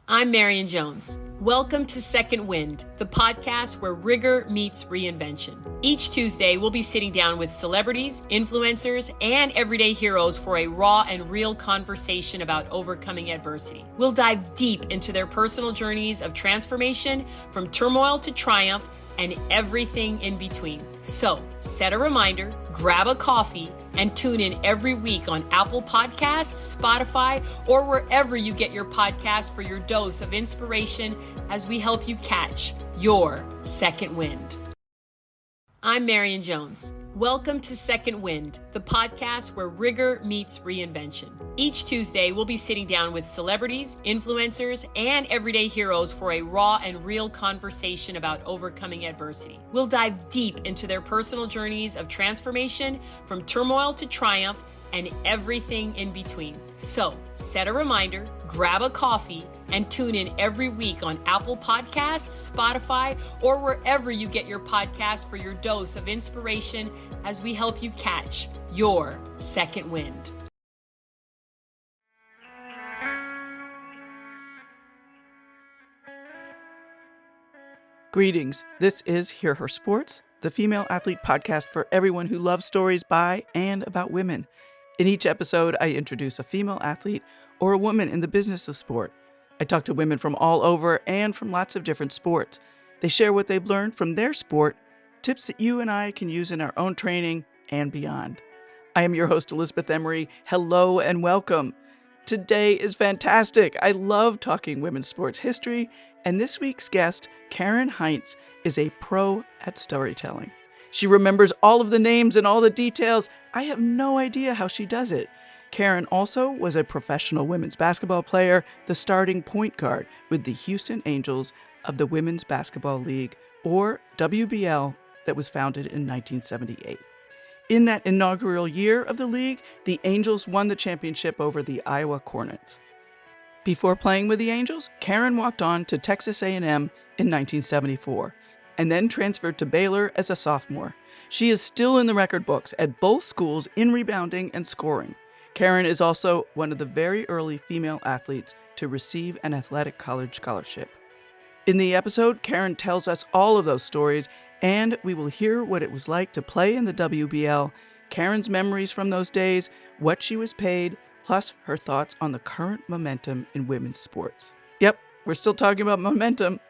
I'm Marion Jones. Welcome to Second Wind, the podcast where rigor meets reinvention. Each Tuesday, we'll be sitting down with celebrities, influencers, and everyday heroes for a raw and real conversation about overcoming adversity. We'll dive deep into their personal journeys of transformation, from turmoil to triumph, and everything in between. So, set a reminder, grab a coffee, and tune in every week on Apple Podcasts, Spotify, or wherever you get your podcasts for your dose of inspiration as we help you catch your second wind. I'm Marion Jones. Welcome to Second Wind, the podcast where rigor meets reinvention. Each Tuesday, we'll be sitting down with celebrities, influencers, and everyday heroes for a raw and real conversation about overcoming adversity. We'll dive deep into their personal journeys of transformation, from turmoil to triumph, and everything in between. So, set a reminder, grab a coffee, and tune in every week on Apple Podcasts, Spotify, or wherever you get your podcasts for your dose of inspiration as we help you catch your second wind. Greetings. This is Hear Her Sports, the female athlete podcast for everyone who loves stories by and about women. In each episode, I introduce a female athlete or a woman in the business of sport. I talk to women from all over and from lots of different sports. They share what they've learned from their sport, tips that you and I can use in our own training and beyond. I am your host, Elizabeth Emery. Hello and welcome. Today is fantastic. I love talking women's sports history, and this week's guest, Karen Heintz, is a pro at storytelling. She remembers all of the names and all the details. I have no idea how she does it. Karen also was a professional women's basketball player, the starting point guard with the Houston Angels of the Women's Basketball League, or WBL, that was founded in 1978. In that inaugural year of the league, the Angels won the championship over the Iowa Hornets. Before playing with the Angels, Karen walked on to Texas A&M in 1974, and then transferred to Baylor as a sophomore. She is still in the record books at both schools in rebounding and scoring. Karen is also one of the very early female athletes to receive an athletic college scholarship. In the episode, Karen tells us all of those stories, and we will hear what it was like to play in the WBL, Karen's memories from those days, what she was paid, plus her thoughts on the current momentum in women's sports. Yep, we're still talking about momentum.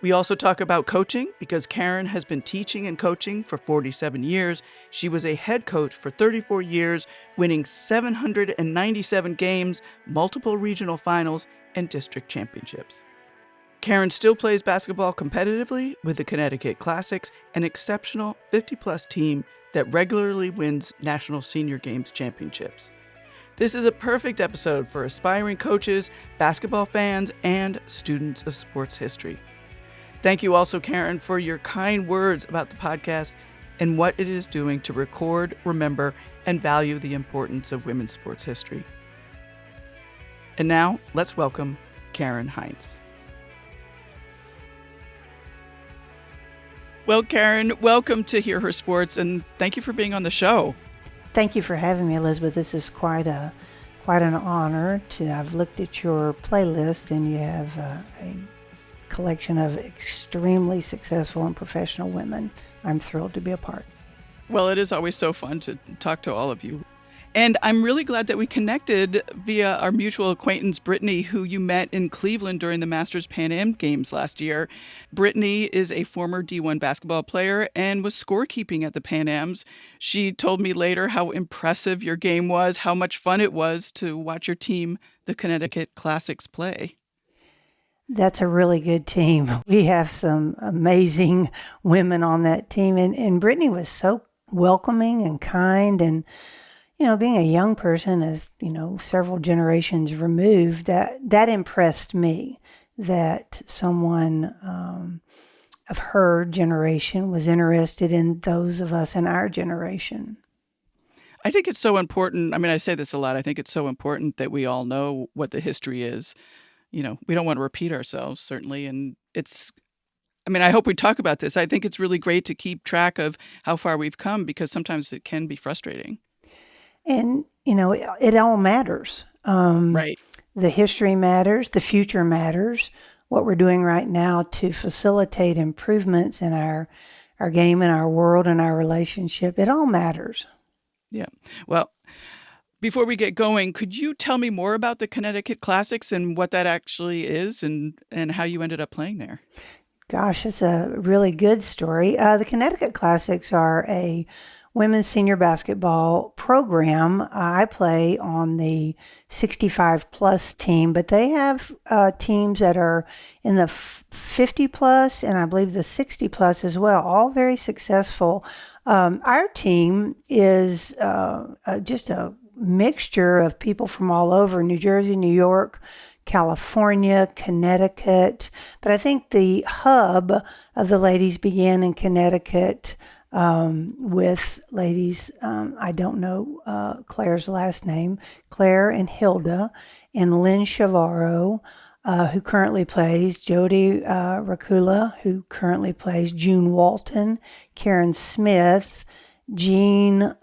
We also talk about coaching because Karen has been teaching and coaching for 47 years. She was a head coach for 34 years, winning 797 games, multiple regional finals, and district championships. Karen still plays basketball competitively with the Connecticut Classics, an exceptional 50-plus team that regularly wins National Senior Games championships. This is a perfect episode for aspiring coaches, basketball fans, and students of sports history. Thank you also, Karen, for your kind words about the podcast and what it is doing to record, remember, and value the importance of women's sports history. And now, let's welcome Karen Heintz. Well, Karen, welcome to Hear Her Sports, and thank you for being on the show. Thank you for having me, Elizabeth. This is quite an honor. I've looked at your playlist, and you have a collection of extremely successful and professional women. I'm thrilled to be a part. Well, it is always so fun to talk to all of you. And I'm really glad that we connected via our mutual acquaintance, Brittany, who you met in Cleveland during the Masters Pan Am Games last year. Brittany is a former D1 basketball player and was scorekeeping at the Pan Ams. She told me later how impressive your game was, how much fun it was to watch your team, the Connecticut Classics, play. That's a really good team. We have some amazing women on that team. And Brittany was so welcoming and kind. And, being a young person of, several generations removed, that impressed me that someone of her generation was interested in those of us in our generation. I think it's so important. I mean, I say this a lot. I think it's so important that we all know what the history is. We don't want to repeat ourselves, certainly. And I hope we talk about this. I think it's really great to keep track of how far we've come because sometimes it can be frustrating. And, it all matters. Right. the history matters, the future matters, what we're doing right now to facilitate improvements in our game and our world and our relationship. It all matters. Yeah. Well, before we get going, could you tell me more about the Connecticut Classics and what that actually is and how you ended up playing there? Gosh, it's a really good story. The Connecticut Classics are a women's senior basketball program. I play on the 65 plus team, but they have teams that are in the 50 plus and I believe the 60 plus as well, all very successful. Our team is just a mixture of people from all over New Jersey, New York, California, Connecticut. But I think the hub of the ladies began in Connecticut with ladies, I don't know Claire's last name, Claire and Hilda, and Lynn Chavarro, who currently plays, Jody Racula, who currently plays, June Walton, Karen Smith, Jean,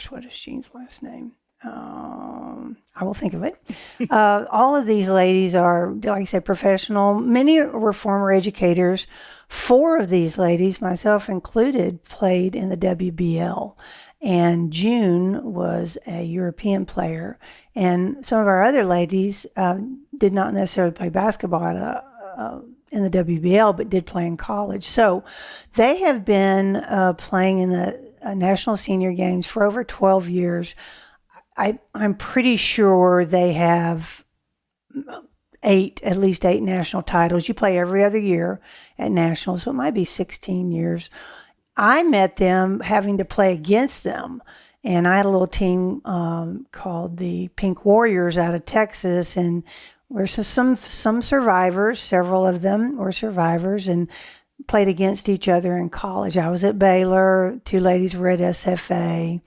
what is Jean's last name? I will think of it. All of these ladies are, like I said, professional. Many were former educators. 4 of these ladies, myself included, played in the WBL. And June was a European player. And some of our other ladies did not necessarily play basketball in the WBL, but did play in college. So they have been playing in the National Senior Games for over 12 years. I'm pretty sure they have at least eight national titles. You play every other year at nationals, so it might be 16 years. I met them having to play against them, and I had a little team called the Pink Warriors out of Texas, and we're some survivors. Several of them were survivors and played against each other in college. I was at Baylor. 2 ladies were at SFA.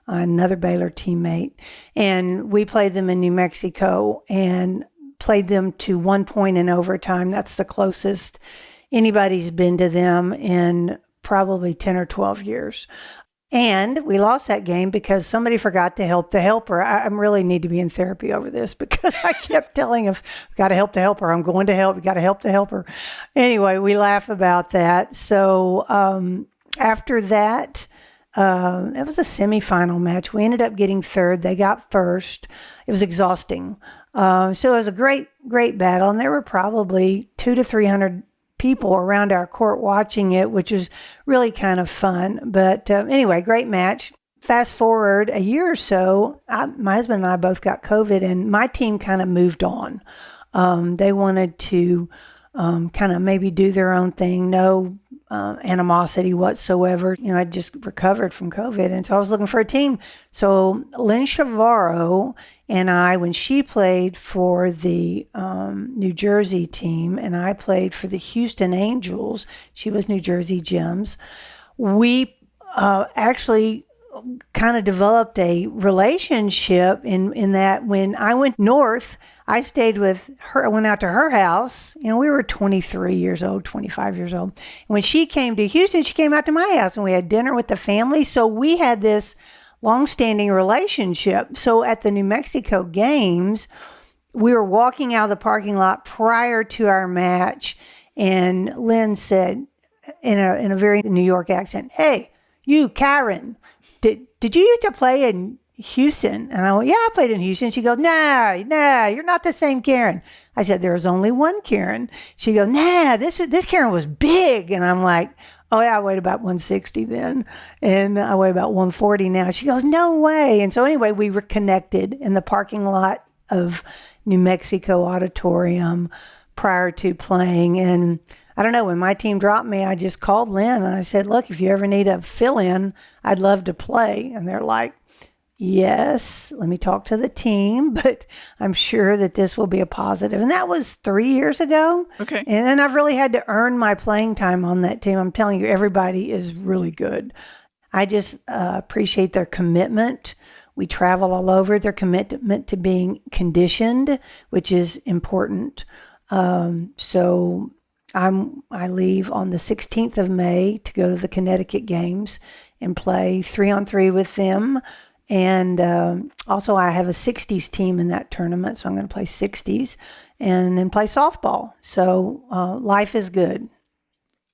Another Baylor teammate, and we played them in New Mexico and played them to 1 point in overtime. That's the closest anybody's been to them in probably 10 or 12 years. And we lost that game because somebody forgot to help the helper. I really need to be in therapy over this because I kept telling him, got to help the helper. I'm going to help. You got to help the helper. Anyway, we laugh about that. So after that, it was a semifinal match. We ended up getting 3rd. They got 1st. It was exhausting. So it was a great battle. And there were probably 200 to 300 people around our court watching it, which is really kind of fun. But anyway, great match. Fast forward a year or so, my husband and I both got COVID, and my team kind of moved on. They wanted to kind of maybe do their own thing. No animosity whatsoever. You know, I just recovered from COVID, and so I was looking for a team. So Lynn Chavarro and I, when she played for the New Jersey team, and I played for the Houston Angels, she was New Jersey Gems, we actually kind of developed a relationship in that when I went north, I stayed with her. I went out to her house. You know, we were 23 years old, 25 years old. And when she came to Houston, she came out to my house and we had dinner with the family. So we had this long-standing relationship. So at the New Mexico games, we were walking out of the parking lot prior to our match, and Lynn said in a very New York accent, "Hey, you, Karen, did you used to play in Houston?" And I went, "Yeah, I played in Houston." She goes, Nah, you're not the same Karen. I said, "There was only one Karen." She goes, "Nah, this Karen was big." And I'm like, "Oh yeah, I weighed about 160 then. And I weigh about 140 now." She goes, "No way." And so anyway, we were connected in the parking lot of New Mexico Auditorium prior to playing. And I don't know, when my team dropped me, I just called Lynn and I said, "Look, if you ever need a fill-in, I'd love to play." And they're like, "Yes, let me talk to the team, but I'm sure that this will be a positive." And that was 3 years ago. Okay. And I've really had to earn my playing time on that team. I'm telling you, everybody is really good. I just appreciate their commitment. We travel all over. Their commitment to being conditioned, which is important. So I leave on the 16th of May to go to the Connecticut games and play 3-on-3 with them. And also I have a 60s team in that tournament, so I'm going to play 60s and then play softball. So life is good.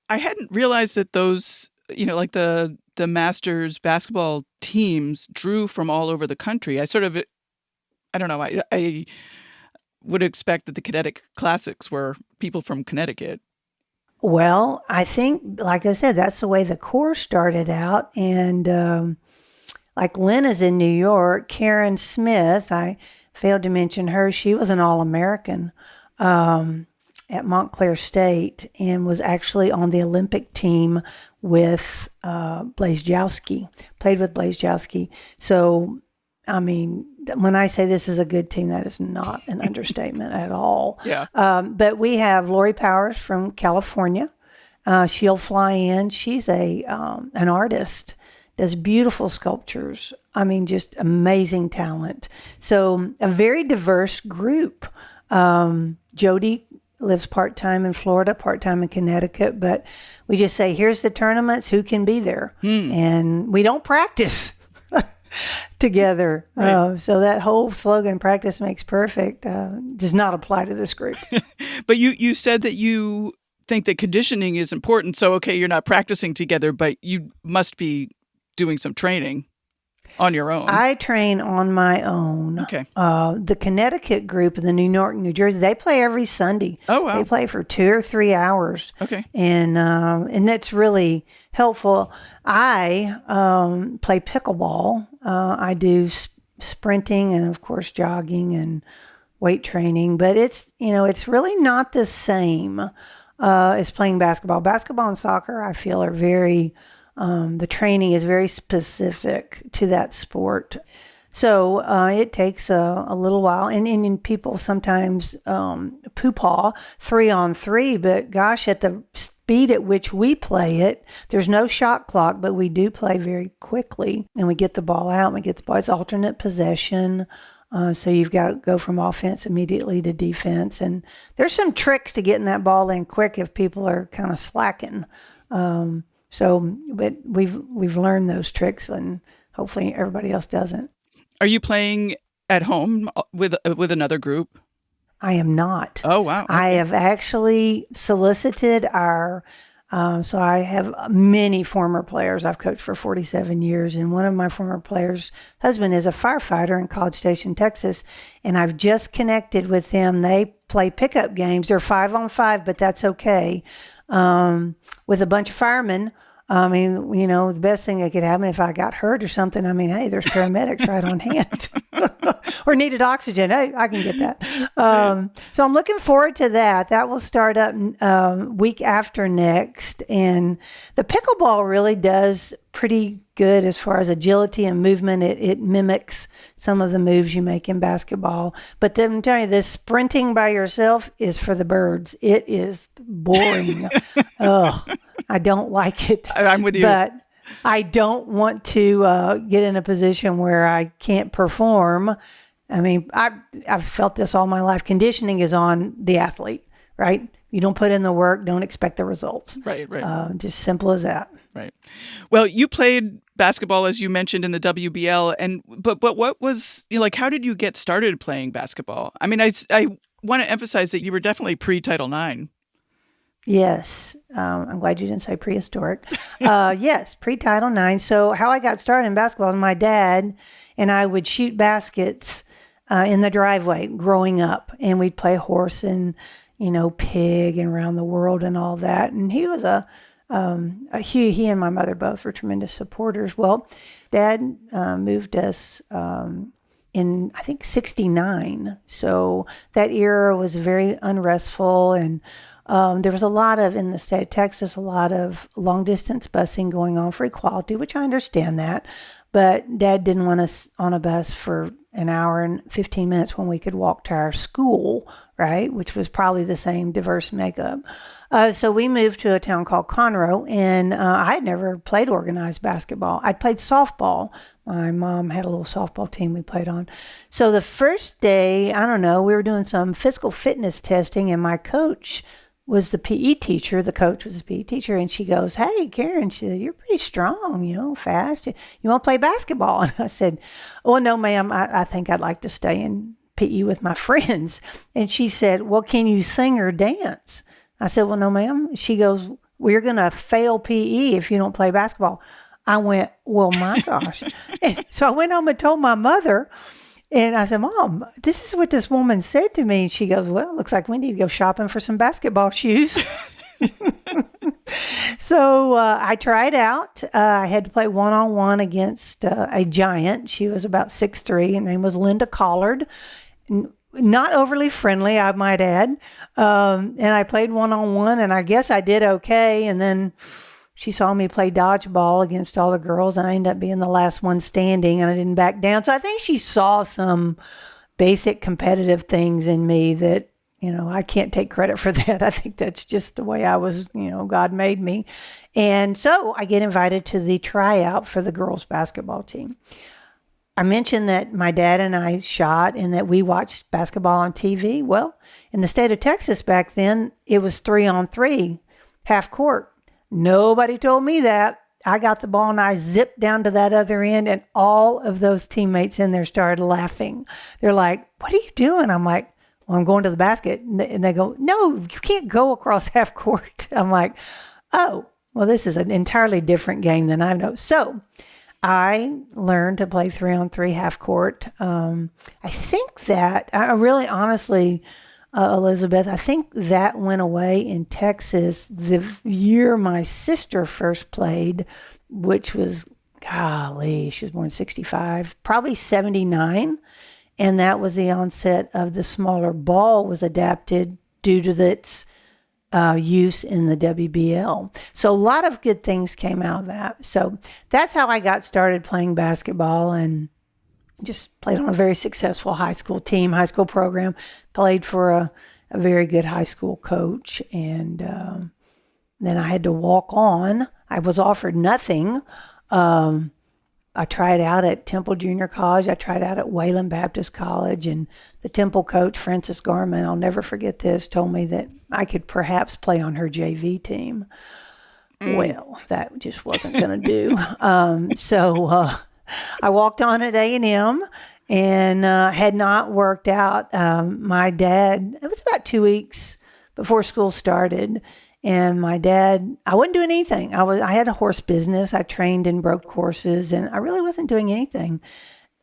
I hadn't realized that those, like the Masters basketball teams drew from all over the country. I don't know, I would expect that the Connecticut Classics were people from Connecticut. Well, I think, like I said, that's the way the course started out. And like Lynn is in New York, Karen Smith, I failed to mention her. She was an All-American at Montclair State and was actually on the Olympic team with Blazejowski, played with Blazejowski. So, I mean, when I say this is a good team, that is not an understatement at all. Yeah. But we have Lori Powers from California. She'll fly in. She's an artist, does beautiful sculptures. I mean, just amazing talent. So a very diverse group. Jody lives part-time in Florida, part-time in Connecticut, but we just say, here's the tournaments, who can be there? And we don't practice together. Right. So that whole slogan, practice makes perfect, does not apply to this group. But you said that you think that conditioning is important. So, okay, you're not practicing together, but you must be doing some training on your own. I train on my own. Okay. The Connecticut group and the New York, New Jersey, they play every Sunday. Oh, wow. They play for 2 or 3 hours. Okay. And that's really helpful. I play pickleball. I do sprinting and, of course, jogging and weight training. But it's really not the same as playing basketball. Basketball and soccer, I feel, are very... the training is very specific to that sport. So it takes a little while. And people sometimes poo-paw 3-on-3, but gosh, at the speed at which we play it, there's no shot clock, but we do play very quickly. And we get the ball out, it's alternate possession. So you've got to go from offense immediately to defense. And there's some tricks to getting that ball in quick if people are kind of slacking. But we've learned those tricks, and hopefully everybody else doesn't. Are you playing at home with another group? I am not. Oh, wow. Okay. I have actually solicited so I have many former players. I've coached for 47 years, and one of my former players' husband is a firefighter in College Station, Texas, and I've just connected with them. They play pickup games. They're 5-on-5, but that's okay. With a bunch of firemen. I mean, the best thing that could happen if I got hurt or something, hey, there's paramedics right on hand. Or needed oxygen. Hey, I can get that. So I'm looking forward to that. That will start up week after next. And the pickleball really does pretty good as far as agility and movement. It mimics some of the moves you make in basketball. But then I'm telling you, this sprinting by yourself is for the birds. It is boring. Ugh, I don't like it. I'm with you. But I don't want to get in a position where I can't perform. I've felt this all my life. Conditioning is on the athlete, right? You don't put in the work, don't expect the results. Right. Just simple as that. Right. Well, you played basketball, as you mentioned, in the WBL, but what was, how did you get started playing basketball? I want to emphasize that you were definitely pre-Title IX. Yes. I'm glad you didn't say prehistoric. Yes, pre-Title IX. So how I got started in basketball, my dad and I would shoot baskets in the driveway growing up, and we'd play horse and, pig and around the world and all that. And he was he and my mother both were tremendous supporters. Well, Dad moved us in, I think, 1969. So that era was very unrestful, and there was in the state of Texas, a lot of long distance busing going on for equality, which I understand that. But Dad didn't want us on a bus for an hour and 15 minutes when we could walk to our school, right? Which was probably the same diverse makeup. So we moved to a town called Conroe, and I had never played organized basketball. I'd played softball. My mom had a little softball team we played on. So the first day, we were doing some physical fitness testing, and my coach was the PE teacher. The coach was the PE teacher. And she goes, "Hey, Karen," she said, "you're pretty strong, fast. You want to play basketball?" And I said, "Oh, no, ma'am. I think I'd like to stay in PE with my friends." And she said, "Well, can you sing or dance?" I said, "Well, no, ma'am." She goes, "Well, you're going to fail PE if you don't play basketball." I went, "Well, my gosh." And so I went home and told my mother. And I said, "Mom, this is what this woman said to me." And she goes, "Well, it looks like we need to go shopping for some basketball shoes." So I tried out. I had to play one-on-one against a giant. She was about 6'3", and her name was Linda Collard. Not overly friendly, I might add. And I played one-on-one, and I guess I did okay. And then she saw me play dodgeball against all the girls, and I ended up being the last one standing, and I didn't back down. So I think she saw some basic competitive things in me that, I can't take credit for that. I think that's just the way I was, God made me. And so I get invited to the tryout for the girls basketball team. I mentioned that my dad and I shot and that we watched basketball on TV. Well, in the state of Texas back then, it was 3-on-3, half court. Nobody told me that. I got the ball and I zipped down to that other end, and all of those teammates in there started laughing. They're like, "What are you doing?" I'm like, "Well, I'm going to the basket." And they go, "No, you can't go across half court." I'm like, "Oh, well, this is an entirely different game than I know." So I learned to play 3-on-3 half court. I think that I really honestly, Elizabeth, I think that went away in Texas the year my sister first played, which was, golly, she was born in 65, probably 79. And that was the onset of the smaller ball was adapted due to its use in the WBL. So a lot of good things came out of that. So that's how I got started playing basketball, and just played on a very successful high school team, high school program, played for a very good high school coach. And then I had to walk on. I was offered nothing. I tried out at Temple Junior College. I tried out at Wayland Baptist College, and the Temple coach, Frances Garman, I'll never forget this, told me that I could perhaps play on her JV team. Well, that just wasn't going to do. So I walked on at A&M and had not worked out. My dad, it was about 2 weeks before school started, and my dad, I wasn't doing anything. I had a horse business. I trained and broke horses, and I really wasn't doing anything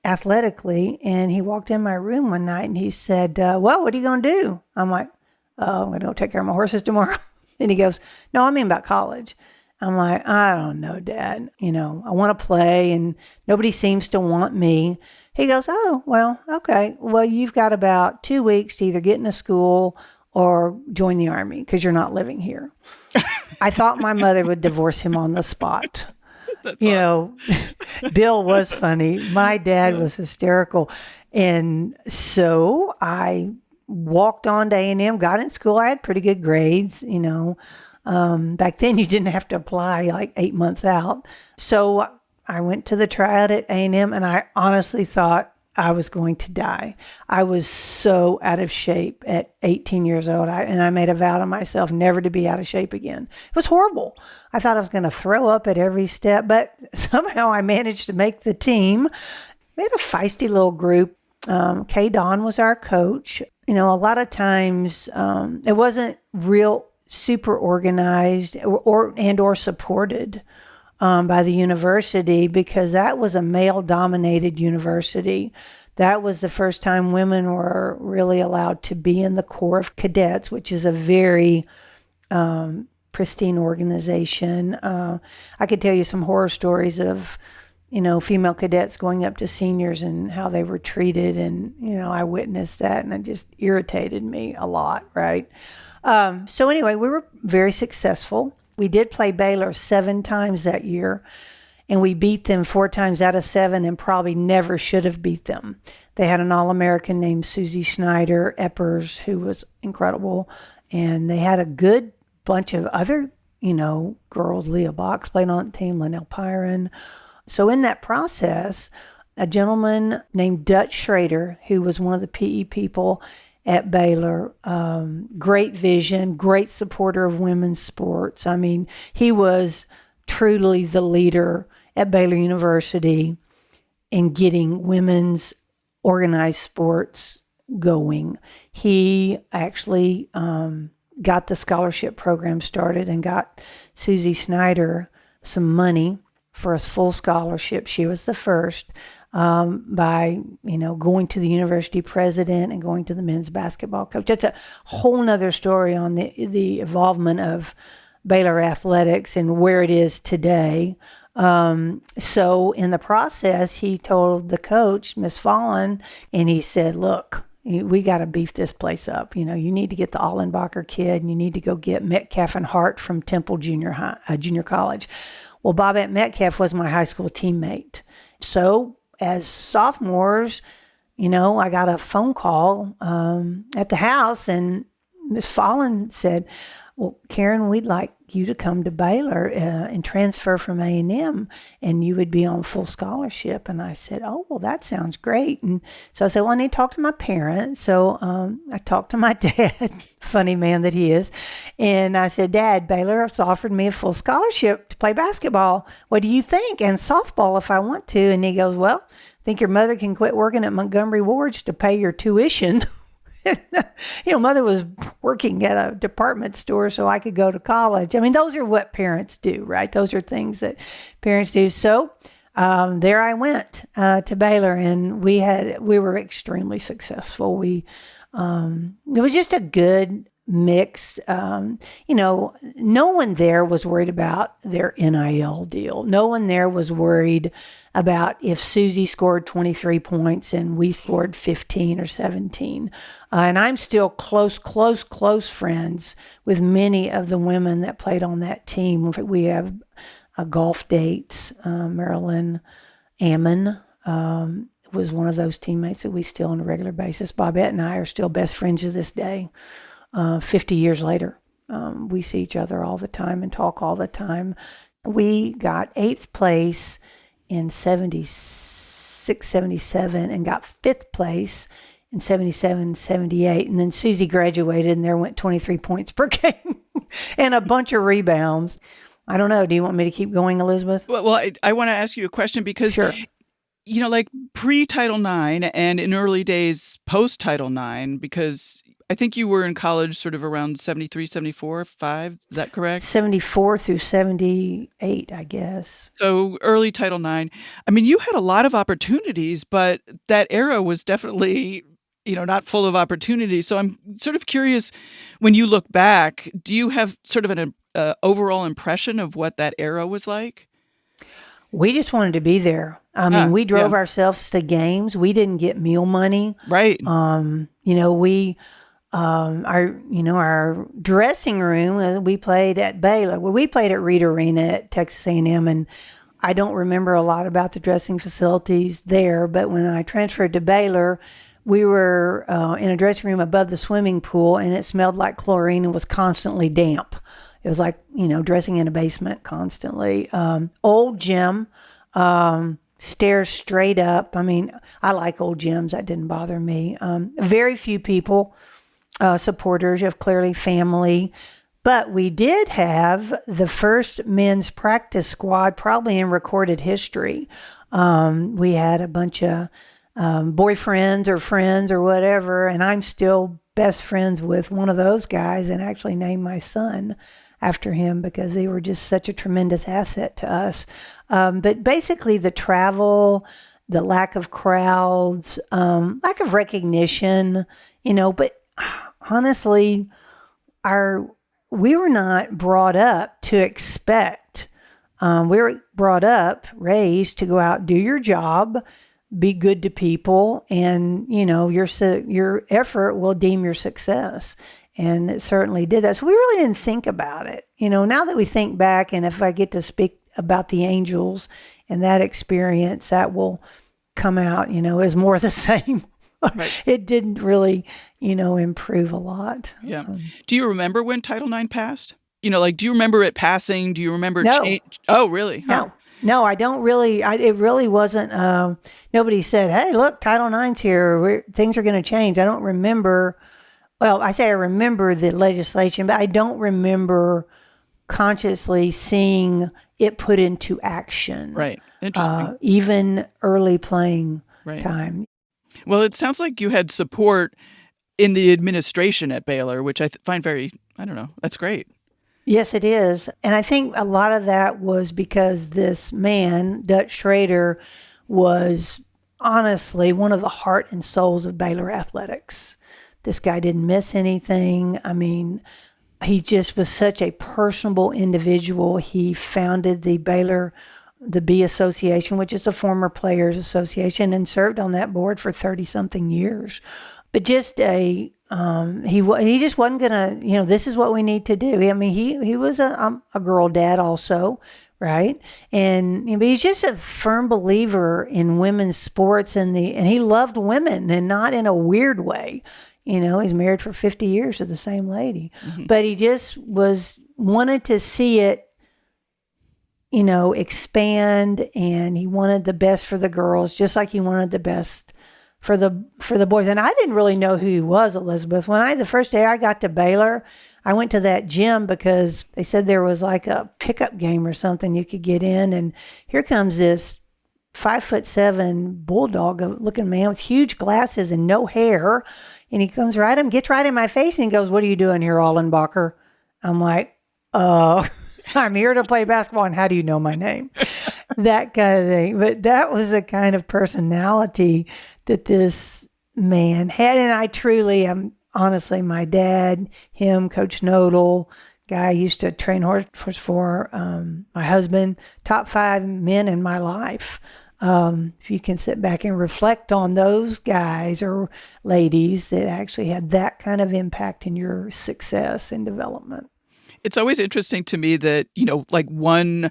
athletically. And he walked in my room one night and he said, "Well, what are you going to do?" I'm like, "Oh, I'm going to go take care of my horses tomorrow." And he goes, "No, I mean about college." I'm like, "I don't know, Dad. I want to play and nobody seems to want me." He goes, "Oh, well, okay. Well, you've got about 2 weeks to either get into school or join the Army because you're not living here." I thought my mother would divorce him on the spot. That's awesome. Bill was funny. My dad was hysterical. And so I walked on to A&M, got in school. I had pretty good grades, Back then, you didn't have to apply like 8 months out. So I went to the tryout at A&M, and I honestly thought I was going to die. I was so out of shape at 18 years old. And I made a vow to myself never to be out of shape again. It was horrible. I thought I was going to throw up at every step, but somehow I managed to make the team. We had a feisty little group. Kay Don was our coach. A lot of times it wasn't real super organized or supported by the university, because that was a male-dominated university. That was the first time women were really allowed to be in the Corps of Cadets, which is a very pristine organization. I could tell you some horror stories of, female cadets going up to seniors and how they were treated. And, I witnessed that, and it just irritated me a lot, right? So anyway, we were very successful. We did play Baylor 7 times that year, and we beat them 4 times out of 7 and probably never should have beat them. They had an All-American named Susie Snyder Eppers, who was incredible, and they had a good bunch of other, girls. Leah Box played on the team, Linnell Pyron. So in that process, a gentleman named Dutch Schrader, who was one of the PE people, at Baylor. Great vision, great supporter of women's sports. I mean, he was truly the leader at Baylor University in getting women's organized sports going. He actually got the scholarship program started and got Susie Snyder some money for a full scholarship. She was the first by, going to the university president and going to the men's basketball coach. That's a whole nother story on the involvement of Baylor athletics and where it is today. So in the process, he told the coach, Miss Fallon, and he said, look, we got to beef this place up. You need to get the Allenbacher kid, and you need to go get Metcalf and Hart from Temple Junior College. Well, Bobette Metcalf was my high school teammate. So as sophomores, I got a phone call at the house, and Miss Fallon said, well, Karen, we'd like you to come to Baylor and transfer from A&M, and you would be on full scholarship. And I said, oh, well, that sounds great. And so I said, well, I need to talk to my parents. So I talked to my dad, funny man that he is. And I said, Dad, Baylor has offered me a full scholarship to play basketball. What do you think? And softball if I want to. And he goes, well, I think your mother can quit working at Montgomery Ward's to pay your tuition. Mother was working at a department store so I could go to college. I mean, those are what parents do, right? Those are things that parents do. So there I went to Baylor, and we were extremely successful. It was just a good mix. No one there was worried about their NIL deal. No one there was worried about if Susie scored 23 points and we scored 15 or 17. And I'm still close friends with many of the women that played on that team. We have golf dates. Marilyn Ammon was one of those teammates that we still on a regular basis. Bobette and I are still best friends to this day. 50 years later, we see each other all the time and talk all the time. We got 8th place in 76, 77 and got 5th place in 77, 78. And then Susie graduated, and there went 23 points per game and a bunch of rebounds. I don't know. Do you want me to keep going, Elizabeth? Well, I want to ask you a question because, sure. Like pre-Title IX and in early days post-Title IX, because I think you were in college sort of around 73, 74, 5. Is that correct? 74 through 78, I guess. So early Title IX. I mean, you had a lot of opportunities, but that era was definitely, not full of opportunities. So I'm sort of curious, when you look back, do you have sort of an overall impression of what that era was like? We just wanted to be there. I mean, we drove ourselves to games. We didn't get meal money. Right. Our dressing room, we played at Baylor. Well, we played at Reed Arena at Texas A&M, and I don't remember a lot about the dressing facilities there, but when I transferred to Baylor, we were in a dressing room above the swimming pool, and it smelled like chlorine and was constantly damp. It was like, dressing in a basement constantly. Old gym, stairs straight up. I mean, I like old gyms. That didn't bother me. Very few people, supporters of clearly family. But we did have the first men's practice squad probably in recorded history. We had a bunch of boyfriends or friends or whatever, and I'm still best friends with one of those guys and actually named my son after him because they were just such a tremendous asset to us. But basically the travel, the lack of crowds, lack of recognition, but honestly, we were not brought up to expect. We were brought up, raised to go out, do your job, be good to people, and your effort will deem your success. And it certainly did that. So we really didn't think about it. Now that we think back, and if I get to speak about the Angels and that experience, that will come out, as more the same. Right. It didn't really, improve a lot. Yeah. Do you remember when Title IX passed? Do you remember it passing? Do you remember change? Oh, really? Huh. No, I don't really. It really wasn't. Nobody said, hey, look, Title IX's here. Things are going to change. I don't remember Well, I say I remember the legislation, but I don't remember consciously seeing it put into action. Right. Interesting. Even early playing Right. time. Well, it sounds like you had support in the administration at Baylor, which I find very, I don't know, that's great. Yes, it is. And I think a lot of that was because this man, Dutch Schrader, was honestly one of the heart and souls of Baylor athletics. This guy didn't miss anything. I mean, he just was such a personable individual. He founded the B Association, which is a former players association, and served on that board for 30-something years. But just he just wasn't gonna, this is what we need to do. I mean, he was a girl dad also, right? And but he's just a firm believer in women's sports and he loved women, and not in a weird way. He's married for 50 years to the same lady, but he just wanted to see it, expand, and he wanted the best for the girls, just like he wanted the best for the boys. And I didn't really know who he was, Elizabeth. The first day I got to Baylor, I went to that gym because they said there was like a pickup game or something you could get in, and here comes this 5'7" bulldog looking man with huge glasses and no hair, and he gets right in my face and goes, "What are you doing here, Allenbacher?" I'm like, I'm here to play basketball, and how do you know my name? That kind of thing. But that was the kind of personality that this man had. And I truly am, honestly, my dad, him, Coach Nodal, guy I used to train horses for, my husband, top 5 men in my life. If you can sit back and reflect on those guys or ladies that actually had that kind of impact in your success and development. It's always interesting to me that, like one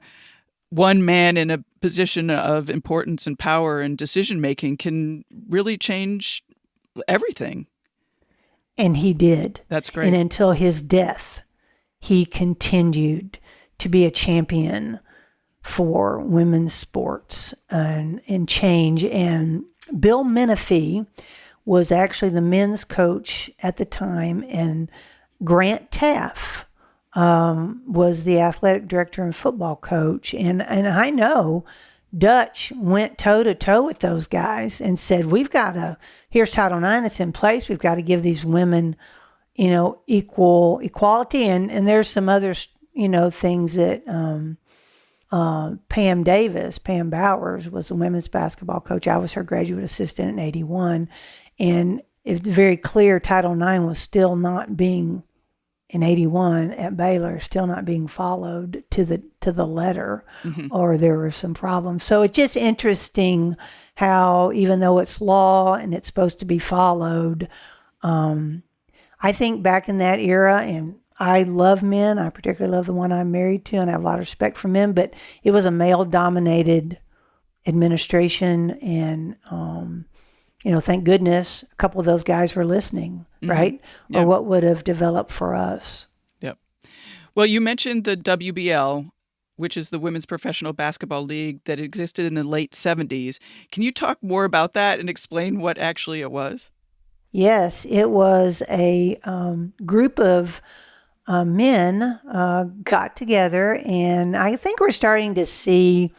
man in a position of importance and power and decision-making can really change everything. And he did. That's great. And until his death, he continued to be a champion for women's sports and change. And Bill Menifee was actually the men's coach at the time, and Grant Taff was the athletic director and football coach. And I know Dutch went toe-to-toe with those guys and said, here's Title IX, it's in place. We've got to give these women, equality. And there's some other, things that Pam Bowers was the women's basketball coach. I was her graduate assistant in 81. And it's very clear Title IX was still not being, in 81 at Baylor, still not being followed to the letter, or there were some problems. So it's just interesting how, even though it's law and it's supposed to be followed, I think back in that era, and I love men, I particularly love the one I'm married to, and I have a lot of respect for men, but it was a male-dominated administration, and thank goodness a couple of those guys were listening, right? Yep. Or what would have developed for us. Yep. Well, you mentioned the WBL, which is the Women's Professional Basketball League that existed in the late 70s. Can you talk more about that and explain what actually it was? Yes, it was a group of men got together, and I think we're starting to see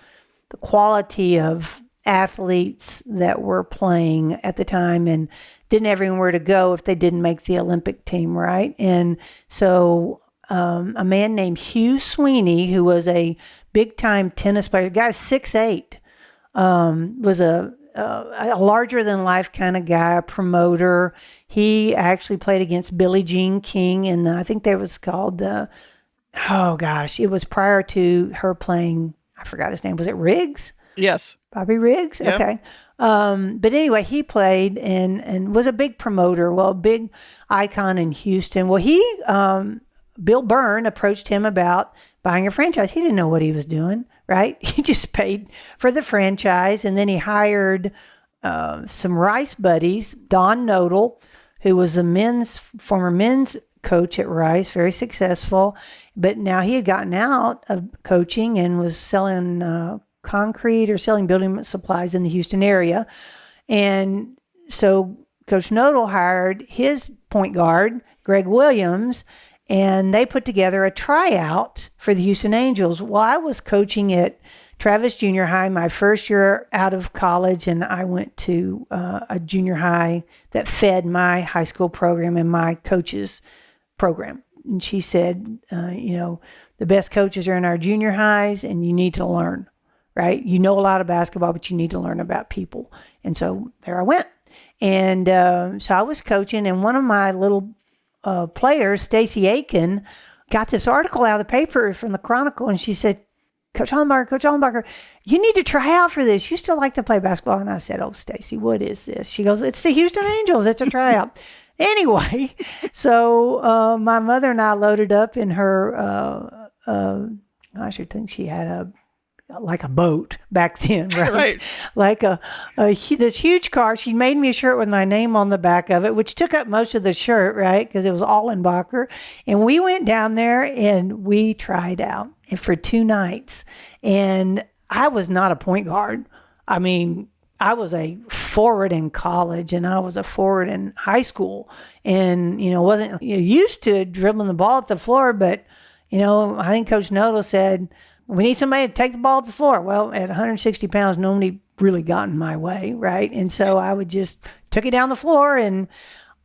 the quality of athletes that were playing at the time and didn't have anywhere to go if they didn't make the Olympic team, right? And so a man named Hugh Sweeney, who was a big-time tennis player, the guy's 6'8", was a larger-than-life kind of guy, a promoter. He actually played against Billie Jean King, and I think that was called it was prior to her playing, I forgot his name. Was it Riggs? Yes. Bobby Riggs? Yep. Okay. But anyway, he played and was a big promoter, a big icon in Houston. Well, Bill Byrne approached him about buying a franchise. He didn't know what he was doing, right? He just paid for the franchise, and then he hired some Rice buddies, Don Nodal, who was a former men's coach at Rice, very successful, but now he had gotten out of coaching and was selling concrete or selling building supplies in the Houston area. And so Coach Nodal hired his point guard, Greg Williams, and they put together a tryout for the Houston Angels. Well, I was coaching at Travis Junior High my first year out of college, and I went to a junior high that fed my high school program and my coach's program. And she said, the best coaches are in our junior highs, and you need to learn, right? You know a lot of basketball, but you need to learn about people. And so there I went. And so I was coaching, and one of my little players, Stacy Aiken, got this article out of the paper from the Chronicle, and she said, Coach Hollenbacher, you need to try out for this. You still like to play basketball? And I said, oh, Stacy, what is this? She goes, it's the Houston Angels. It's a tryout. Anyway, so my mother and I loaded up in her, I should think she had like a boat back then, right? Right. Like this huge car. She made me a shirt with my name on the back of it, which took up most of the shirt, right? Because it was Hollenbacher. And we went down there and we tried out for 2 nights. And I was not a point guard. I mean, I was a forward in college and I was a forward in high school, and, wasn't used to dribbling the ball up the floor. But, I think Coach Nodal said, we need somebody to take the ball up the floor. Well, at 160 pounds, nobody really got in my way, right? And so I would just took it down the floor, and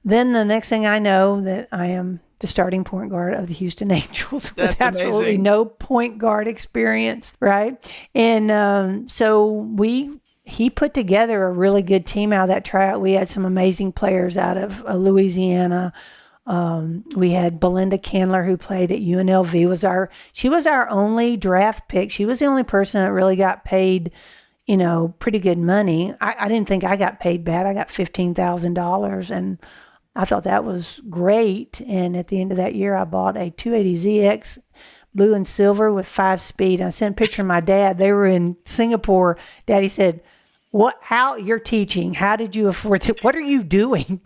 then the next thing I know that I am the starting point guard of the Houston Angels with absolutely amazing. No point guard experience, right? And so he put together a really good team out of that tryout. We had some amazing players out of Louisiana. We had Belinda Candler, who played at UNLV. She was our only draft pick. She was the only person that really got paid, pretty good money. I didn't think I got paid bad. I got $15,000, and I thought that was great. And at the end of that year, I bought a 280ZX blue and silver with 5-speed. I sent a picture of my dad. They were in Singapore. Daddy said, how you're teaching? How did you afford it? What are you doing?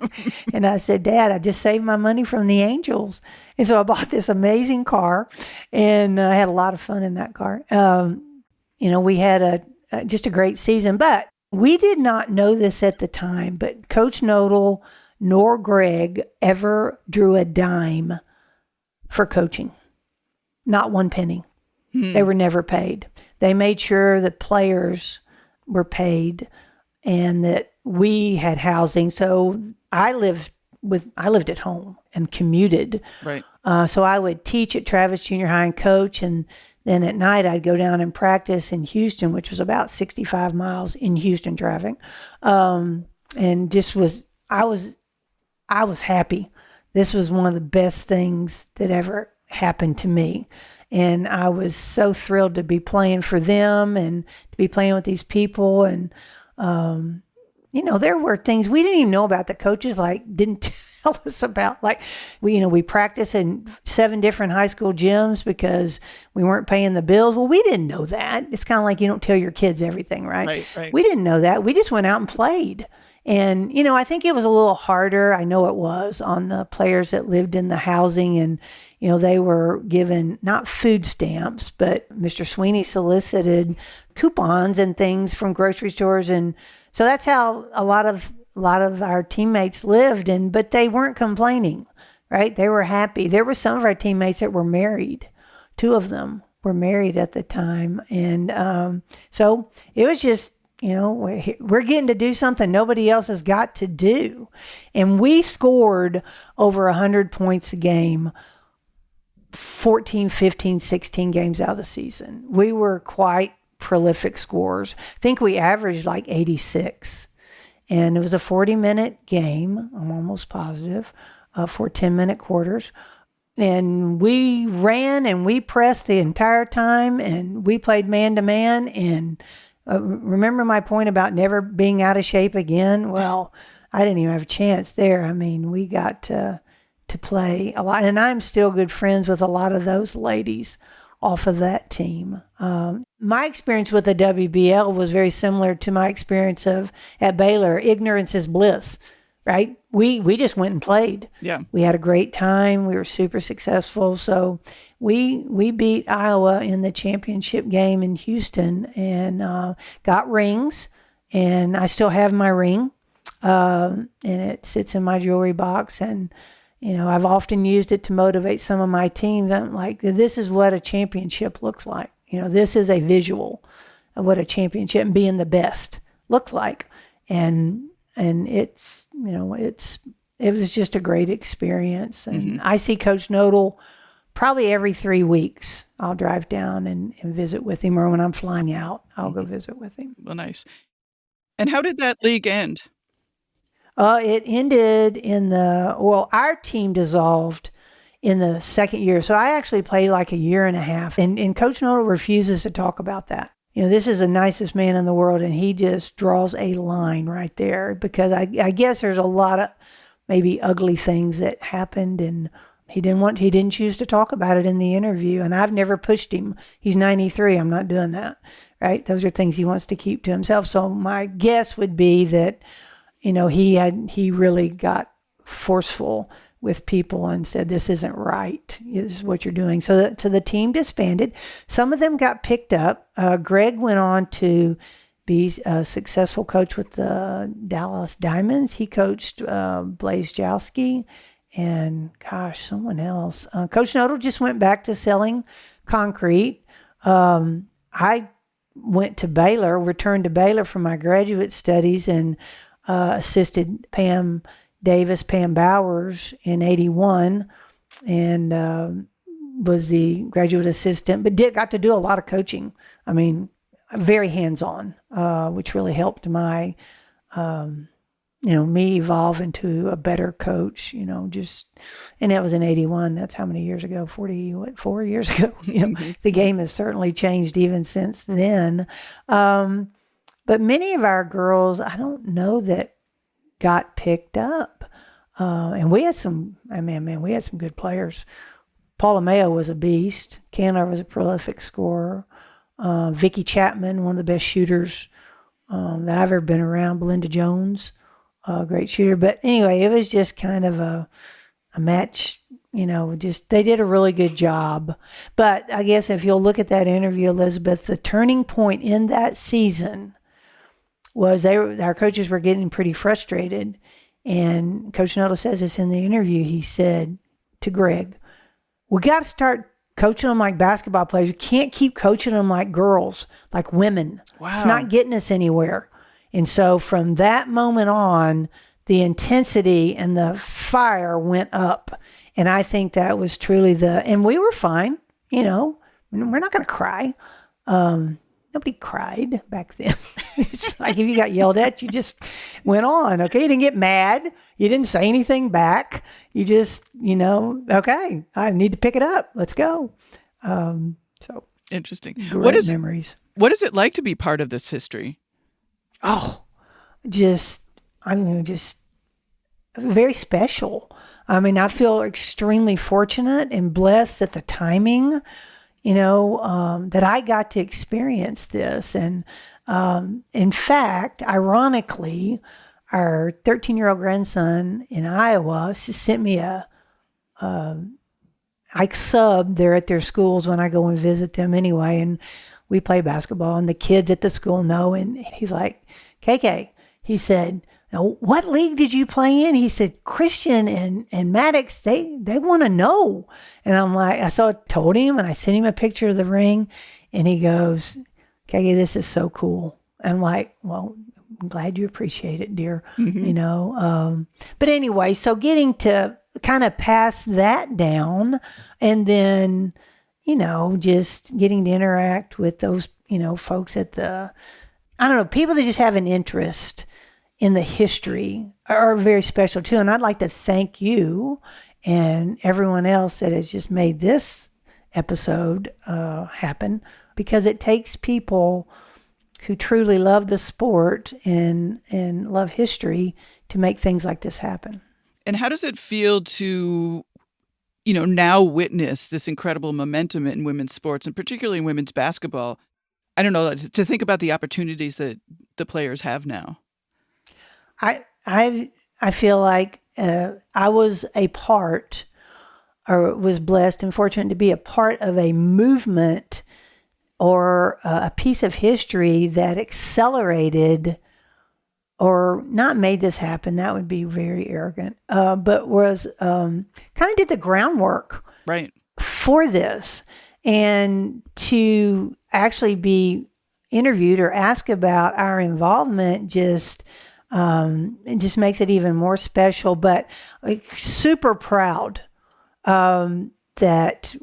And I said, Dad, I just saved my money from the Angels. And so I bought this amazing car, and I had a lot of fun in that car. We had just a great season, but we did not know this at the time, but Coach Nodal nor Greg ever drew a dime for coaching. Not one penny. They were never paid. They made sure that players were paid and that we had housing. So I lived at home and commuted. Right. So I would teach at Travis Junior High and coach, and then at night I'd go down and practice in Houston, which was about 65 miles in Houston traffic. And I was happy. This was one of the best things that ever happened to me. And I was so thrilled to be playing for them and to be playing with these people. And, there were things we didn't even know about that coaches didn't tell us about. We practiced in 7 different high school gyms because we weren't paying the bills. Well, we didn't know that. It's kind of like you don't tell your kids everything, right? Right. We didn't know that. We just went out and played. And, I think it was a little harder. I know it was on the players that lived in the housing, and, they were given not food stamps, but Mr. Sweeney solicited coupons and things from grocery stores. And so that's how a lot of our teammates lived, but they weren't complaining, right? They were happy. There were some of our teammates that were married. 2 of them were married at the time. And so it was just, we're getting to do something nobody else has got to do. And we scored over 100 points a game, 14, 15, 16 games out of the season. We were quite prolific scorers. I think we averaged 86. And it was a 40-minute game, I'm almost positive, for 10-minute quarters. And we ran and we pressed the entire time, and we played man-to-man. And remember my point about never being out of shape again? Well, I didn't even have a chance there. I mean, we got to play a lot. And I'm still good friends with a lot of those ladies off of that team. My experience with the WBL was very similar to my experience at Baylor. Ignorance is bliss, right? We just went and played. Yeah. We had a great time. We were super successful. So we beat Iowa in the championship game in Houston and got rings. And I still have my ring. and it sits in my jewelry box. And, I've often used it to motivate some of my teams. I'm like, this is what a championship looks like. This is a visual of what a championship and being the best looks like. And it's, it was just a great experience. And I see Coach Nodal probably every 3 weeks. I'll drive down and visit with him, or when I'm flying out, I'll go visit with him. Well, nice. And how did that league end? It ended our team dissolved in the second year. So I actually played like a year and a half. And Coach Nodal refuses to talk about that. This is the nicest man in the world, and he just draws a line right there, because I guess there's a lot of maybe ugly things that happened, and he didn't choose to talk about it in the interview. And I've never pushed him. He's 93. I'm not doing that. Right. Those are things he wants to keep to himself. So my guess would be that, he really got forceful with people and said, this isn't right. This is what you're doing. So the team disbanded. Some of them got picked up. Greg went on to be a successful coach with the Dallas Diamonds. He coached Blaze Jowski and, someone else. Coach Nodal just went back to selling concrete. I went to Baylor, returned to Baylor for my graduate studies, and assisted Pam Bowers in 81, and was the graduate assistant, but got to do a lot of coaching. I mean, very hands-on, which really helped my, me evolve into a better coach, and that was in 81. That's how many years ago? 4 years ago. The game has certainly changed even since then. But many of our girls, I don't know that got picked up. And we had we had some good players. Paula Mayo was a beast. Candler was a prolific scorer. Vicky Chapman, one of the best shooters that I've ever been around. Belinda Jones, a great shooter. But anyway, it was just kind of a match, they did a really good job. But I guess if you'll look at that interview, Elizabeth, the turning point in that season was our coaches were getting pretty frustrated. And Coach Nodal says this in the interview. He said to Greg, we got to start coaching them like basketball players. We can't keep coaching them like girls, like women. Wow. It's not getting us anywhere. And so from that moment on, the intensity and the fire went up. And I think that was truly and we were fine, we're not going to cry. Nobody cried back then. It's like if you got yelled at, you just went on. Okay. You didn't get mad. You didn't say anything back. You just, okay, I need to pick it up. Let's go. So interesting. Great memories. What is it like to be part of this history? Oh, just very special. I mean, I feel extremely fortunate and blessed at the timing, that I got to experience this. And in fact, ironically, our 13-year-old grandson in Iowa sent me I sub there at their schools when I go and visit them anyway. And we play basketball, and the kids at the school know. And he's like, KK, he said, now, what league did you play in? He said, Christian and Maddox, they want to know. And I'm like, I told him, and I sent him a picture of the ring, and he goes, KK, this is so cool. I'm like, well, I'm glad you appreciate it, dear. But anyway, so getting to kind of pass that down, and then, just getting to interact with those, folks at people that just have an interest in the history are very special too. And I'd like to thank you and everyone else that has just made this episode happen, because it takes people who truly love the sport and love history to make things like this happen. And how does it feel to, now witness this incredible momentum in women's sports, and particularly in women's basketball? I don't know, to think about the opportunities that the players have now. I feel like I was a part, or was blessed and fortunate to be a part of a movement or a piece of history that accelerated or not made this happen, that would be very arrogant, but was kind of did the groundwork Right. for this. And to actually be interviewed or asked about our involvement it just makes it even more special. But super proud that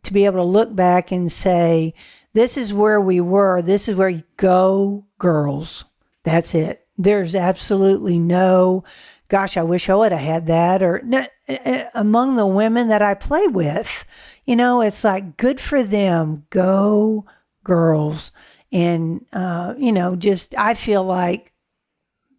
to be able to look back and say, this is where we were. This is where you go, girls. That's it. There's absolutely no, gosh, I wish I would have had that. Or no, among the women that I play with, it's like, good for them. Go, girls. And, I feel like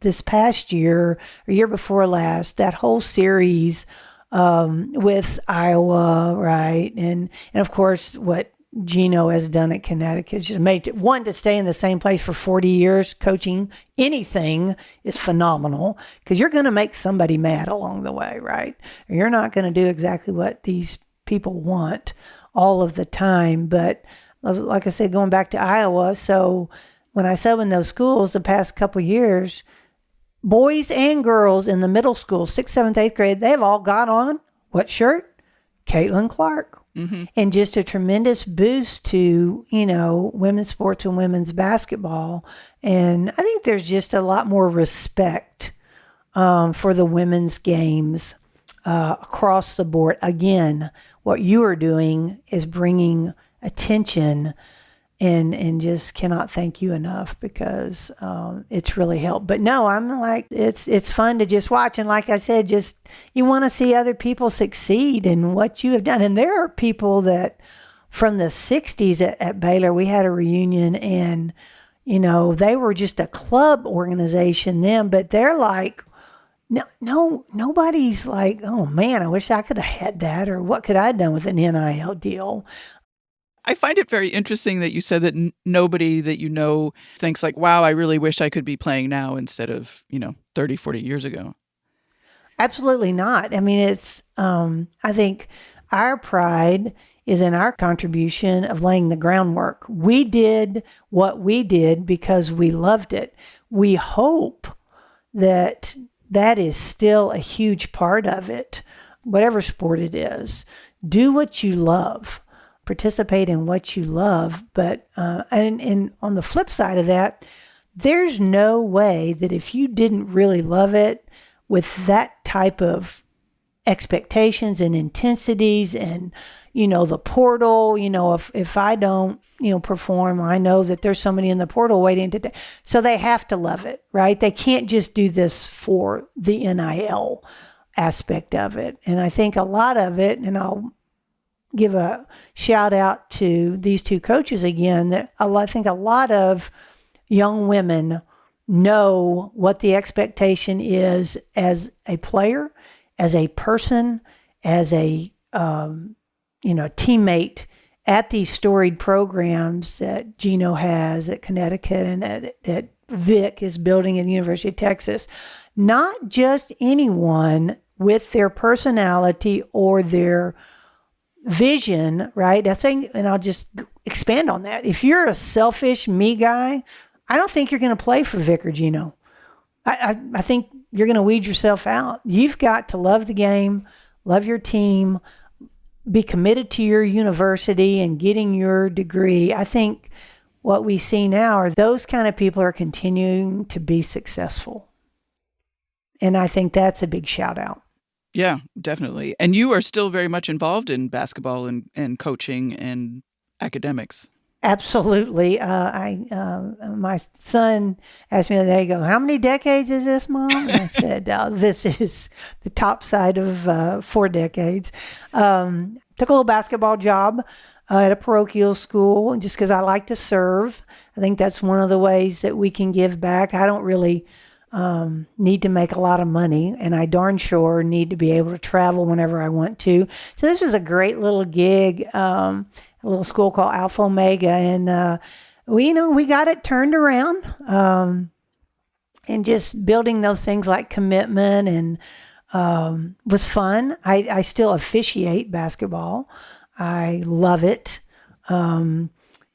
this past year or year before last, that whole series with Iowa, right? And of course, what Gino has done at Connecticut just made it, one, to stay in the same place for 40 years coaching anything is phenomenal, because you're going to make somebody mad along the way, right? You're not going to do exactly what these people want all of the time. But like I said, going back to Iowa, so when I sub in those schools the past couple of years, boys and girls in the middle school, 6th, 7th, 8th grade, they've all got on what shirt? Caitlin Clark. Mm-hmm. And just a tremendous boost to, women's sports and women's basketball. And I think there's just a lot more respect for the women's games across the board. Again, what you are doing is bringing attention, and just cannot thank you enough, because it's really helped. But no, I'm like, it's fun to just watch. And like I said, just you want to see other people succeed in what you have done. And there are people that from the 60s at Baylor, we had a reunion, and, they were just a club organization then, but they're like, no, nobody's like, oh man, I wish I could have had that, or what could I have done with an NIL deal? I find it very interesting that you said that nobody that thinks like, wow, I really wish I could be playing now instead of, 30, 40 years ago. Absolutely not. I mean, it's, I think our pride is in our contribution of laying the groundwork. We did what we did because we loved it. We hope that is still a huge part of it, whatever sport it is. Do what you love. Participate in what you love. But and on the flip side of that, there's no way that if you didn't really love it with that type of expectations and intensities and the portal, if I don't perform, I know that there's somebody in the portal waiting to so they have to love it, right? They can't just do this for the NIL aspect of it. And I think a lot of it, and I'll give a shout out to these two coaches again, that I think a lot of young women know what the expectation is as a player, as a person, as a teammate at these storied programs that Gino has at Connecticut and that Vic is building at the University of Texas. Not just anyone with their personality or their vision, right? I think, and I'll just expand on that. If you're a selfish me guy, I don't think you're going to play for Vic or Gino. I think you're going to weed yourself out. You've got to love the game, love your team, be committed to your university and getting your degree. I think what we see now are those kind of people are continuing to be successful. And I think that's a big shout out. Yeah, definitely. And you are still very much involved in basketball and coaching and academics. Absolutely. My son asked me the other day, how many decades is this, Mom? And I said, this is the top side of 4 decades. Took a little basketball job at a parochial school just because I like to serve. I think that's one of the ways that we can give back. I don't really need to make a lot of money, and I darn sure need to be able to travel whenever I want to. So this was a great little gig, a little school called Alpha Omega, and we got it turned around, and just building those things like commitment and was fun. I still officiate basketball. I love it.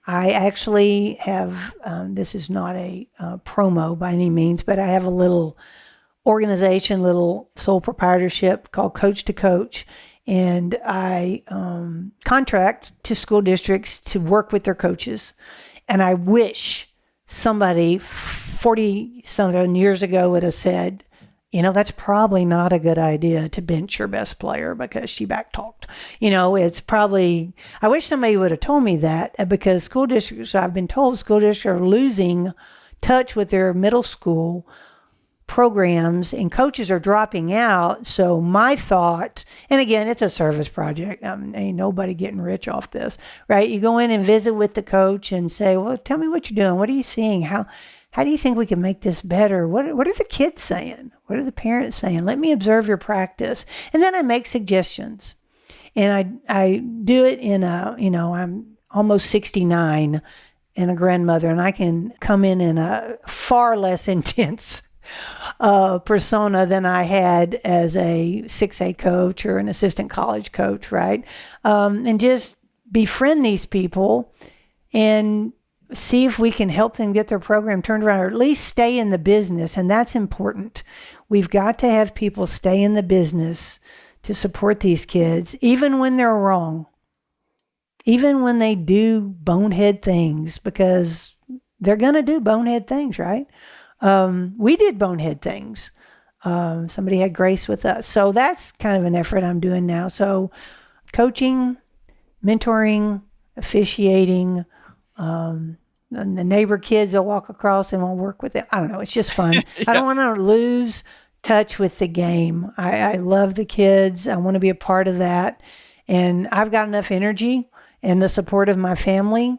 I actually have, this is not a promo by any means, but I have a little organization, little sole proprietorship called Coach to Coach. And I contract to school districts to work with their coaches. And I wish somebody 40-something years ago would have said, that's probably not a good idea to bench your best player because she backtalked. It's probably, I wish somebody would have told me that, because school districts, I've been told school districts are losing touch with their middle school programs and coaches are dropping out. So my thought, and again, it's a service project. Ain't nobody getting rich off this, right? You go in and visit with the coach and say, well, tell me what you're doing. What are you seeing? How do you think we can make this better? What are the kids saying? What are the parents saying? Let me observe your practice. And then I make suggestions. And I do it in I'm almost 69 and a grandmother, and I can come in a far less intense persona than I had as a 6A coach or an assistant college coach, right? And just befriend these people and see if we can help them get their program turned around, or at least stay in the business. And that's important. We've got to have people stay in the business to support these kids, even when they're wrong, even when they do bonehead things, because they're going to do bonehead things, right? We did bonehead things. Somebody had grace with us. So that's kind of an effort I'm doing now. So coaching, mentoring, officiating, and the neighbor kids will walk across and we'll work with them. I don't know. It's just fun. Yeah. I don't want to lose touch with the game. I love the kids. I want to be a part of that. And I've got enough energy and the support of my family.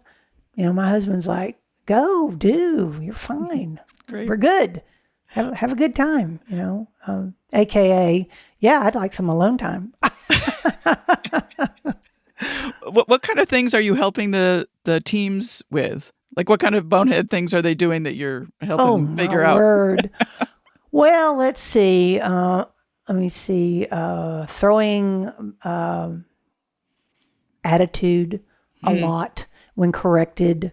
My husband's like, go, do, you're fine. Great. We're good. Have a good time, AKA, yeah, I'd like some alone time. What kind of things are you helping the teams with? Like, what kind of bonehead things are they doing that you're helping figure out? Word. Well, let's see. Let me see. Throwing attitude a lot when corrected.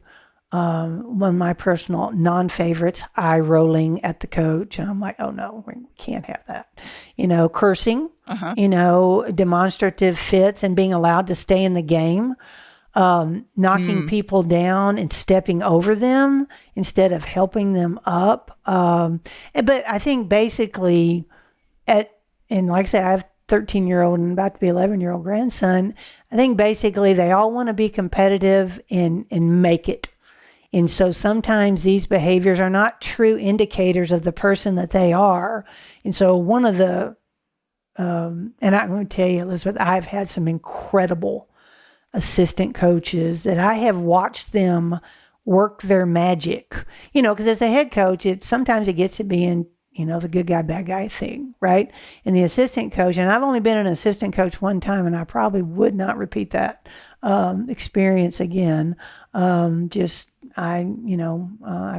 One of my personal non-favorites, eye rolling at the coach. And I'm like, oh no, we can't have that. Cursing, demonstrative fits and being allowed to stay in the game, knocking people down and stepping over them instead of helping them up. But I think basically and like I said, I have 13-year-old and about to be 11-year-old grandson. I think basically they all want to be competitive and make it. And so sometimes these behaviors are not true indicators of the person that they are. And so one of the, and I'm going to tell you, Elizabeth, I've had some incredible assistant coaches that I have watched them work their magic, because as a head coach, sometimes it gets to be in, the good guy, bad guy thing, right? And the assistant coach, and I've only been an assistant coach one time, and I probably would not repeat that experience again. I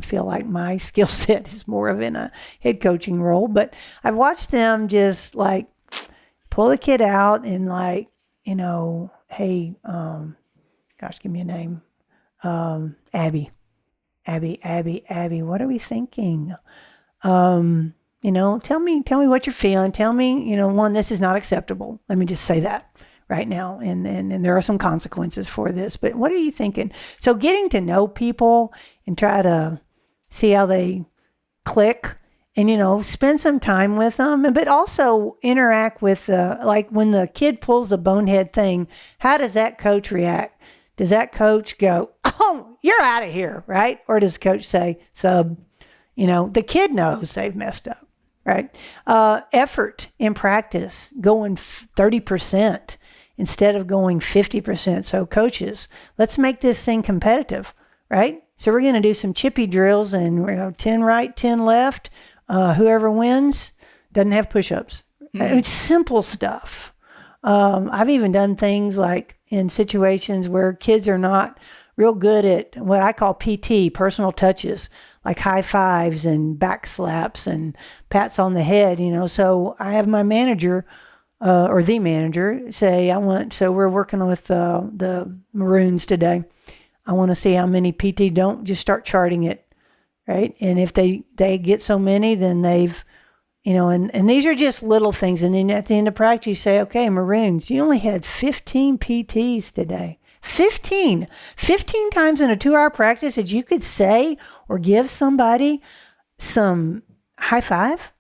feel like my skill set is more of in a head coaching role, but I've watched them just like pull the kid out and like, hey, gosh, give me a name. Abby, what are we thinking? Tell me what you're feeling. Tell me, one, this is not acceptable. Let me just say that right now. And there are some consequences for this, but what are you thinking? So getting to know people and try to see how they click and, spend some time with them, but also interact with, like when the kid pulls a bonehead thing, how does that coach react? Does that coach go, oh, you're out of here, right? Or does the coach say, sub? The kid knows they've messed up, right? Effort in practice, going 30% instead of going 50%. So coaches, let's make this thing competitive, right? So we're going to do some chippy drills and we're going to 10 right, 10 left. Whoever wins doesn't have push-ups. It's simple stuff. I've even done things like in situations where kids are not real good at what I call PT, personal touches, like high fives and back slaps and pats on the head, So I have my manager or the manager say, so we're working with the Maroons today. I want to see how many PT don't. Just start charting it, right? And if they get so many, then they've, and these are just little things. And then at the end of practice, you say, okay, Maroons, you only had 15 PTs today. 15 times in a 2-hour practice that you could say or give somebody some high five.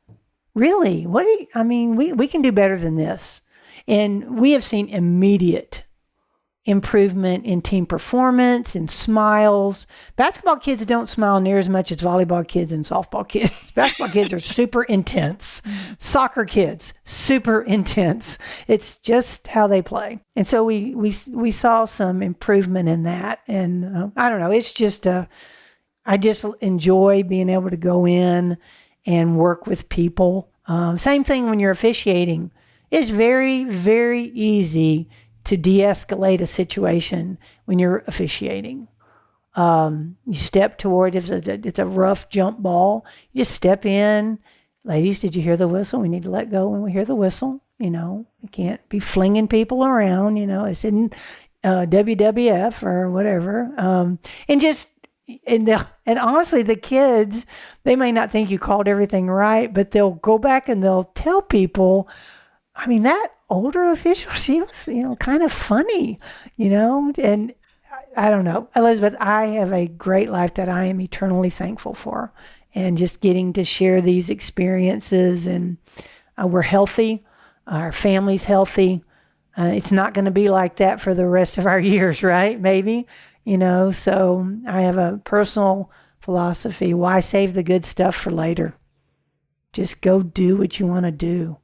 Really? We can do better than this. And we have seen immediate improvement in team performance and smiles. Basketball kids don't smile near as much as volleyball kids and softball kids. Basketball kids are super intense. Soccer kids, super intense. It's just how they play. And so we saw some improvement in that. And I don't know, it's just I just enjoy being able to go in and work with people. Same thing when you're officiating. It's very, very easy to de-escalate a situation when you're officiating. You step toward, if it's a rough jump ball, you just step in. Ladies, did you hear the whistle? We need to let go when we hear the whistle. You can't be flinging people around. It's in WWF or whatever. And honestly, the kids, they may not think you called everything right, but they'll go back and they'll tell people, that older official, she was, kind of funny, and I don't know. Elizabeth, I have a great life that I am eternally thankful for, and just getting to share these experiences, and we're healthy, our family's healthy. It's not going to be like that for the rest of our years, right? Maybe, so I have a personal philosophy. Why save the good stuff for later? Just go do what you want to do.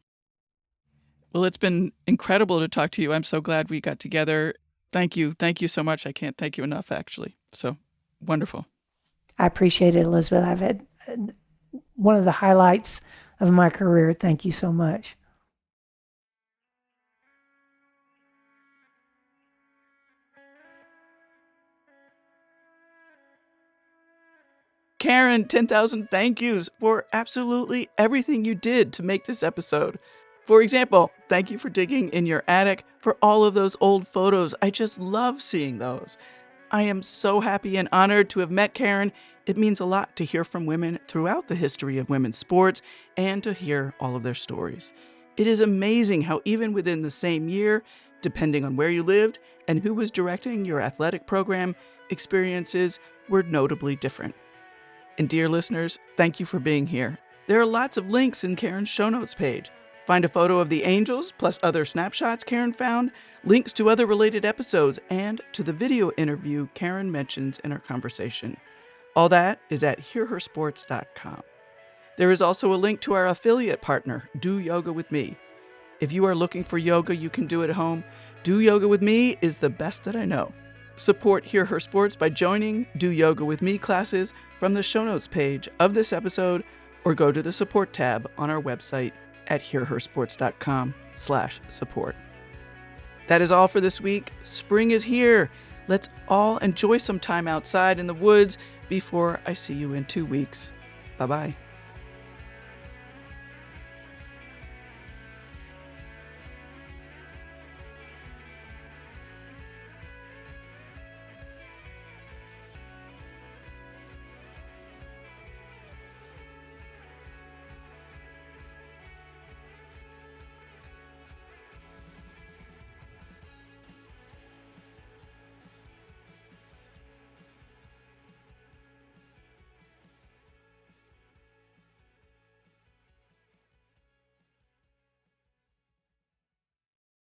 Well, it's been incredible to talk to you. I'm so glad we got together. Thank you. Thank you so much. I can't thank you enough, actually. So wonderful. I appreciate it, Elizabeth. I've had one of the highlights of my career. Thank you so much. Karen, 10,000 thank yous for absolutely everything you did to make this episode. For example, thank you for digging in your attic for all of those old photos. I just love seeing those. I am so happy and honored to have met Karen. It means a lot to hear from women throughout the history of women's sports and to hear all of their stories. It is amazing how even within the same year, depending on where you lived and who was directing your athletic program, experiences were notably different. And dear listeners, thank you for being here. There are lots of links in Karen's show notes page. Find a photo of the Angels, plus other snapshots Karen found, links to other related episodes, and to the video interview Karen mentions in our conversation. All that is at hearhersports.com. There is also a link to our affiliate partner, Do Yoga With Me. If you are looking for yoga you can do at home, Do Yoga With Me is the best that I know. Support Hear Her Sports by joining Do Yoga With Me classes from the show notes page of this episode, or go to the support tab on our website at hearhersports.com/support. That is all for this week. Spring is here. Let's all enjoy some time outside in the woods before I see you in 2 weeks. Bye-bye.